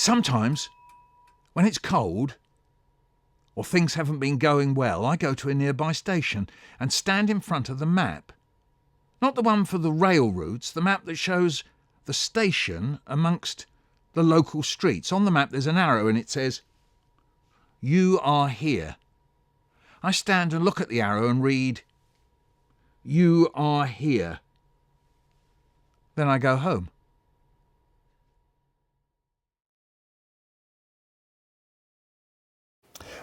Sometimes, when it's cold, or things haven't been going well, I go to a nearby station and stand in front of the map. Not the one for the rail routes, the map that shows the station amongst the local streets. On the map there's an arrow and it says, "You are here." I stand and look at the arrow and read, "You are here." Then I go home.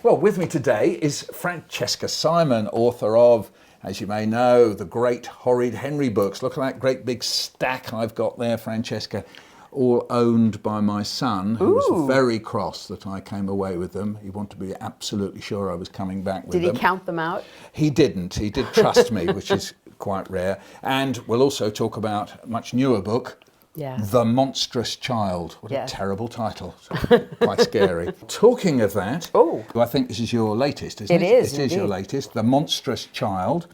Well, with me today is Francesca Simon, author of, as you may know, the great Horrid Henry books. Look at that great big stack I've got there, Francesca, all owned by my son, who was very cross that I came away with them. He wanted to be absolutely sure I was coming back with them. Did he count them out? He didn't. He did trust me, which is quite rare. And we'll also talk about a much newer book, The Monstrous Child. What a terrible title. So quite scary. Talking of that, I think this is your latest, isn't it? It is. It is your latest, The Monstrous Child.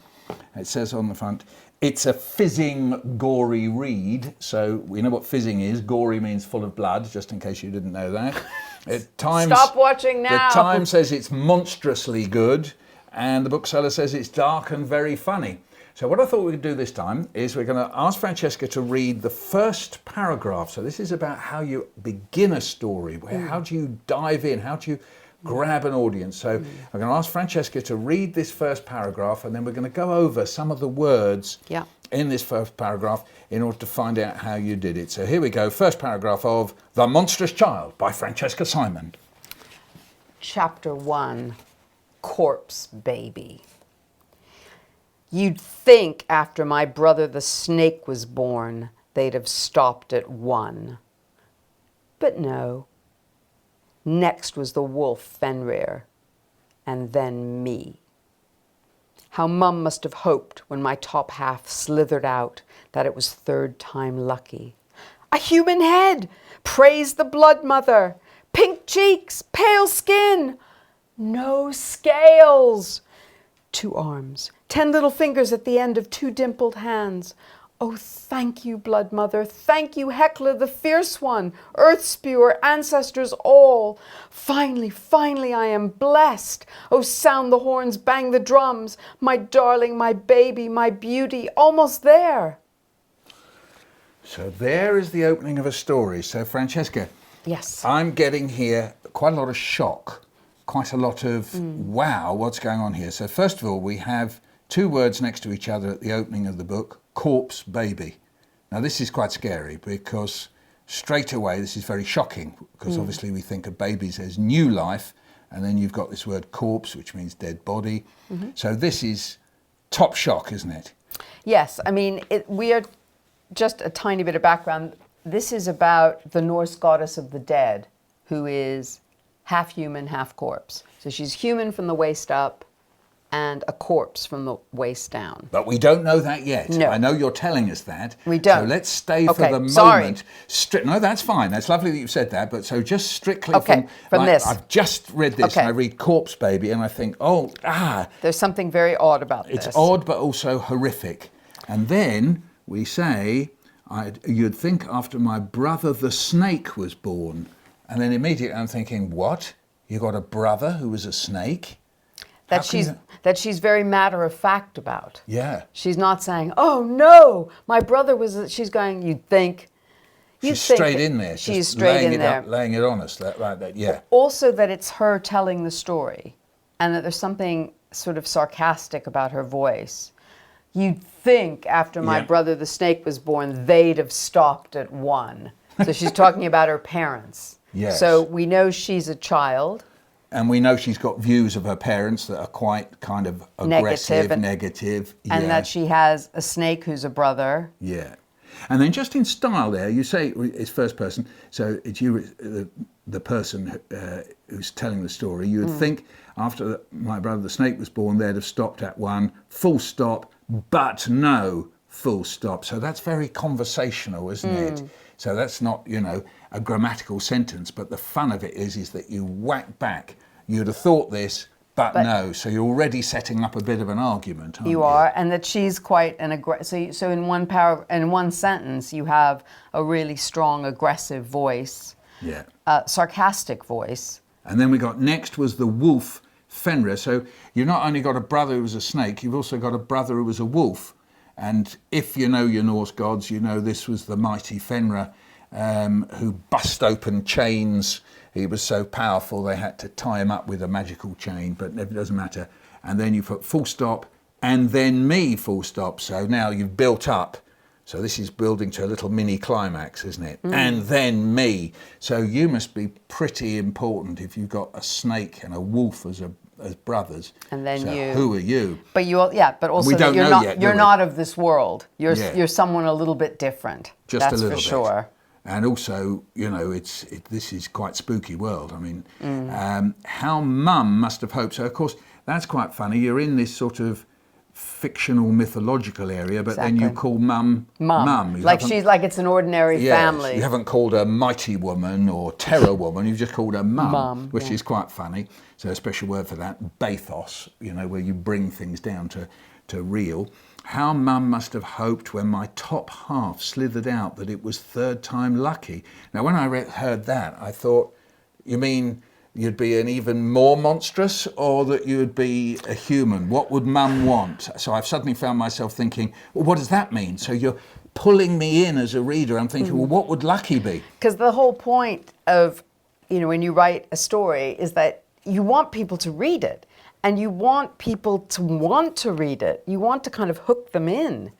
It says on the front, it's a fizzing, gory read. So we know what fizzing is. Gory means full of blood, just in case you didn't know that. At times, stop watching now. The Times says it's monstrously good, and the bookseller says it's dark and very funny. So what I thought we could do this time is we're going to ask Francesca to read the first paragraph. So this is about how you begin a story. How do you dive in? How do you grab an audience? So I'm going to ask Francesca to read this first paragraph, and then we're going to go over some of the words in this first paragraph in order to find out how you did it. So here we go. First paragraph of The Monstrous Child by Francesca Simon. Chapter 1, Corpse Baby. You'd think after my brother the snake was born, they'd have stopped at 1. But no. Next was the wolf Fenrir, and then me. How Mum must have hoped when my top half slithered out that it was third time lucky. A human head! Praise the blood mother! Pink cheeks, pale skin! No scales! 2 arms, 10 little fingers at the end of 2 dimpled hands. Oh, thank you, blood mother. Thank you, Hecla, the fierce one, earth spewer, ancestors all. Finally, finally, I am blessed. Oh, sound the horns, bang the drums. My darling, my baby, my beauty, almost there. So there is the opening of a story. So, Francesca. Yes. I'm getting here quite a lot of shock. Quite a lot of, wow, what's going on here? So first of all, we have 2 words next to each other at the opening of the book, corpse baby. Now this is quite scary because straight away this is very shocking because obviously we think of babies as new life, and then you've got this word corpse, which means dead body. So this is top shock, isn't it? Yes, I mean, we are just a tiny bit of background. This is about the Norse goddess of the dead, who is half human, half corpse. So she's human from the waist up and a corpse from the waist down. But we don't know that yet. No. I know you're telling us that. We don't. So let's stay for the moment. Sorry. No, that's fine. That's lovely that you've said that. But so just strictly from this. I've just read this and I read corpse baby and I think, there's something very odd about this. It's odd but also horrific. And then we say, you'd think after my brother the snake was born. And then immediately I'm thinking, what? You got a brother who was a snake? That she's very matter of fact about. Yeah. She's not saying, oh no, my brother was, she's going, you'd think. She's straight in there. She's straight in there. Laying it on us, like that, yeah. Also that it's her telling the story and that there's something sort of sarcastic about her voice. You'd think after my brother the snake was born, they'd have stopped at 1. So she's talking about her parents. Yes. So we know she's a child. And we know she's got views of her parents that are quite kind of aggressive, negative. And that she has a snake who's a brother. Yeah. And then just in style there, you say it's first person, so it's you, the person who's telling the story. You would think after my brother the snake was born, they'd have stopped at 1, full stop, but no, full stop. So that's very conversational, isn't it? So that's not, a grammatical sentence, but the fun of it is that you whack back. You'd have thought this, but no. So you're already setting up a bit of an argument, aren't you? You are, and that she's quite an aggressive. So in one sentence, you have a really strong, aggressive voice, Yeah. sarcastic voice. And then we got next was the wolf Fenrir. So you've not only got a brother who was a snake, you've also got a brother who was a wolf. And if you know your Norse gods, you know this was the mighty Fenrir who bust open chains. He was so powerful they had to tie him up with a magical chain, but it doesn't matter. And then you put full stop, and then me full stop. So now you've built up. So this is building to a little mini climax, isn't it? And then me. So you must be pretty important if you've got a snake and a wolf as brothers. And then so you. Who are you? But but also We don't you're know not yet, you're not of this world. You're someone a little bit different. Just That's a little for bit. sure. And also, you know, this is quite spooky world. I mean, how Mum must have hoped. So, of course, that's quite funny. You're in this sort of fictional, mythological area, but then you call Mum. Like she's like it's an ordinary family. You haven't called her Mighty Woman or Terror Woman. You've just called her Mum, which is quite funny. So a special word for that, bathos. You know, where you bring things down to real. How Mum must have hoped when my top half slithered out that it was third time lucky. Now, when I heard that, I thought, you mean you'd be an even more monstrous, or that you'd be a human? What would Mum want? So I've suddenly found myself thinking, well, what does that mean? So you're pulling me in as a reader. I'm thinking, well, what would lucky be? Because the whole point of, you know, when you write a story is that you want people to read it. And you want people to want to read it. You want to kind of hook them in.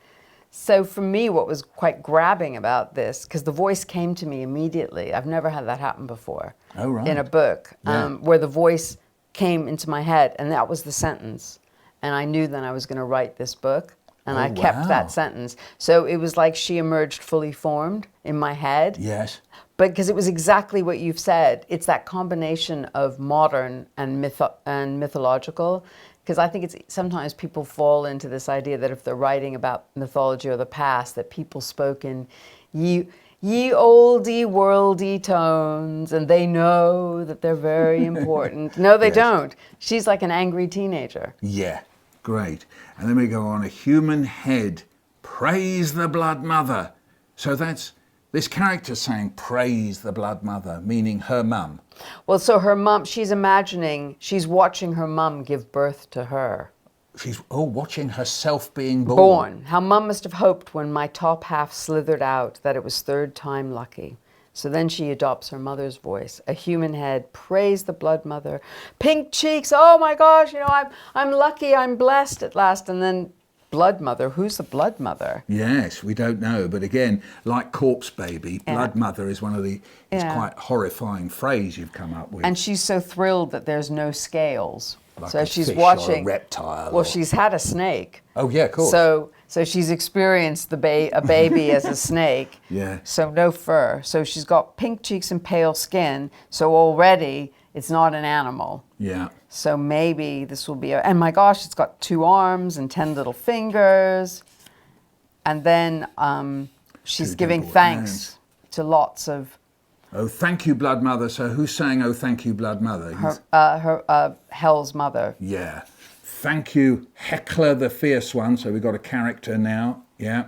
So for me, what was quite grabbing about this, because the voice came to me immediately. I've never had that happen before. Oh, right. In a book, where the voice came into my head, and that was the sentence. And I knew then I was going to write this book, and I kept that sentence. So it was like she emerged fully formed in my head. Yes. But because it was exactly what you've said, it's that combination of modern and mythological. Because I think it's sometimes people fall into this idea that if they're writing about mythology or the past, that people spoke in ye oldie worldy tones, and they know that they're very important. No, they don't. She's like an angry teenager. Yeah, great. And then we go on, a human head, praise the blood mother. So that's this character saying, praise the blood mother, meaning her mum. Well, so her mum, she's watching her mum give birth to her. She's, watching herself being born. How Mum must have hoped when my top half slithered out that it was third time lucky. So then she adopts her mother's voice. A human head, praise the blood mother. Pink cheeks, oh my gosh, you know, I'm lucky, I'm blessed at last. And then blood mother, who's the blood mother? Yes, we don't know. But again, like corpse baby, blood mother is one of the, it's quite horrifying phrase you've come up with. And she's so thrilled that there's no scales. Like so a she's fish watching or a reptile. Well, she's had a snake. Oh yeah, of course. So she's experienced a baby as a snake. Yeah. So no fur. So she's got pink cheeks and pale skin. So already it's not an animal. Yeah. So maybe this will be and my gosh, it's got 2 arms and 10 little fingers. And then she's giving thanks to lots of. Oh, thank you, blood mother. So who's saying, oh, thank you, blood mother? Her Hell's mother. Yeah. Thank you, Heckler the Fierce One. So we've got a character now. Yeah.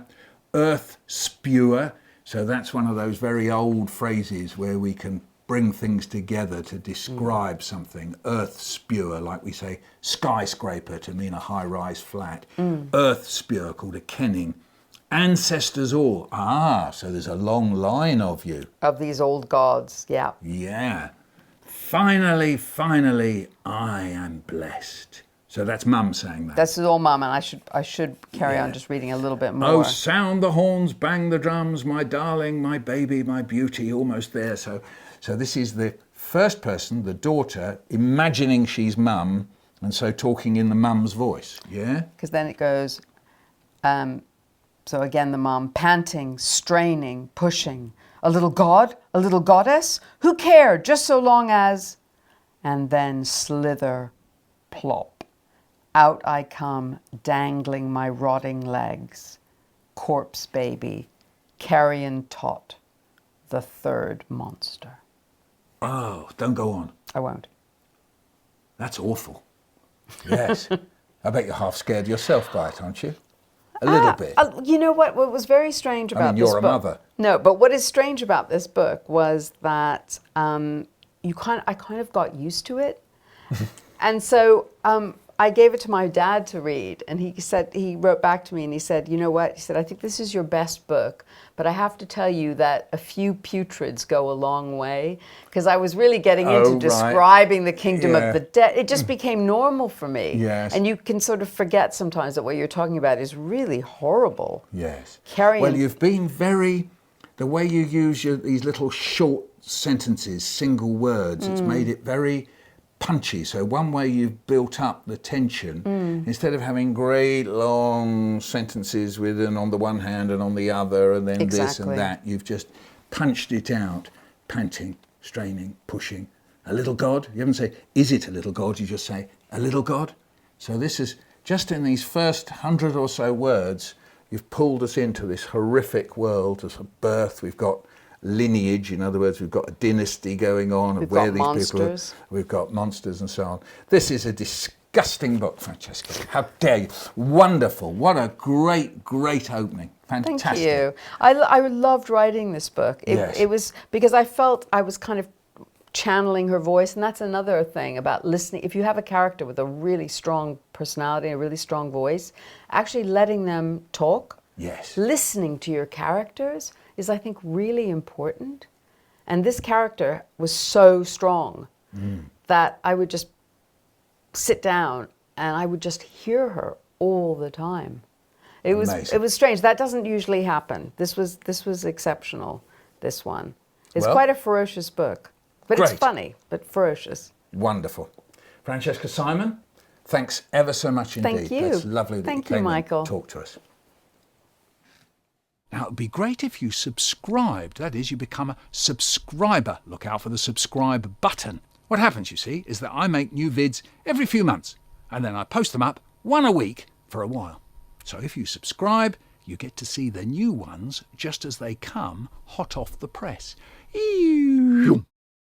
Earth Spewer. So that's one of those very old phrases where we can bring things together to describe something. Earth Spewer, like we say skyscraper to mean a high-rise flat. Earth Spewer, called a kenning. Ancestors all. So there's a long line of you. Of these old gods, yeah. Yeah. Finally, I am blessed. So that's Mum saying that. That's all Mum, and I should carry on just reading a little bit more. Oh, sound the horns, bang the drums, my darling, my baby, my beauty, almost there. So this is the first person, the daughter, imagining she's Mum, and so talking in the mum's voice, yeah? Because then it goes, so again the mum, panting, straining, pushing. A little god, a little goddess? Who cared, just so long as... And then slither, plop. Out I come, dangling my rotting legs. Corpse baby, carrion tot, the third monster. Oh, don't go on. I won't. That's awful. Yes. I bet you're half scared yourself by it, aren't you? a little bit. You know what was very strange about this book? You're a mother. No, but what is strange about this book was that I kind of got used to it. And so I gave it to my dad to read, and he wrote back to me and he said, you know what? He said, I think this is your best book, but I have to tell you that a few putrids go a long way, because I was really getting into describing the kingdom of the dead. It just became normal for me. Yes. And you can sort of forget sometimes that what you're talking about is really horrible. Yes. Well, you've been the way you use these little short sentences, single words, it's made it very punchy. So one way you've built up the tension, instead of having great long sentences with an on the one hand and on the other and then this and that, you've just punched it out, panting, straining, pushing. A little God. You haven't said, is it a little God? You just say, a little God. So this is, just in these first 100 or so words, you've pulled us into this horrific world of birth. We've got lineage, in other words, we've got a dynasty going on, we've of where got these monsters. people are. We've got monsters and so on. This is a disgusting book, Francesca. How dare you? Wonderful. What a great, great opening. Fantastic. Thank you. I loved writing this book. It was because I felt I was kind of channeling her voice, and that's another thing about listening. If you have a character with a really strong personality, a really strong voice, actually letting them talk, listening to your characters is, I think, really important. And this character was so strong that I would just sit down and I would just hear her all the time. It was strange. That doesn't usually happen. This was exceptional, this one. It's quite a ferocious book. But it's funny, but ferocious. Wonderful. Francesca Simon, thanks ever so much indeed. Thank you. That's lovely that you came Michael. and talked to us. Now, it'd be great if you subscribed. That is, you become a subscriber. Look out for the subscribe button. What happens, you see, is that I make new vids every few months, and then I post them up one a week for a while. So if you subscribe, you get to see the new ones just as they come hot off the press. Eeeew.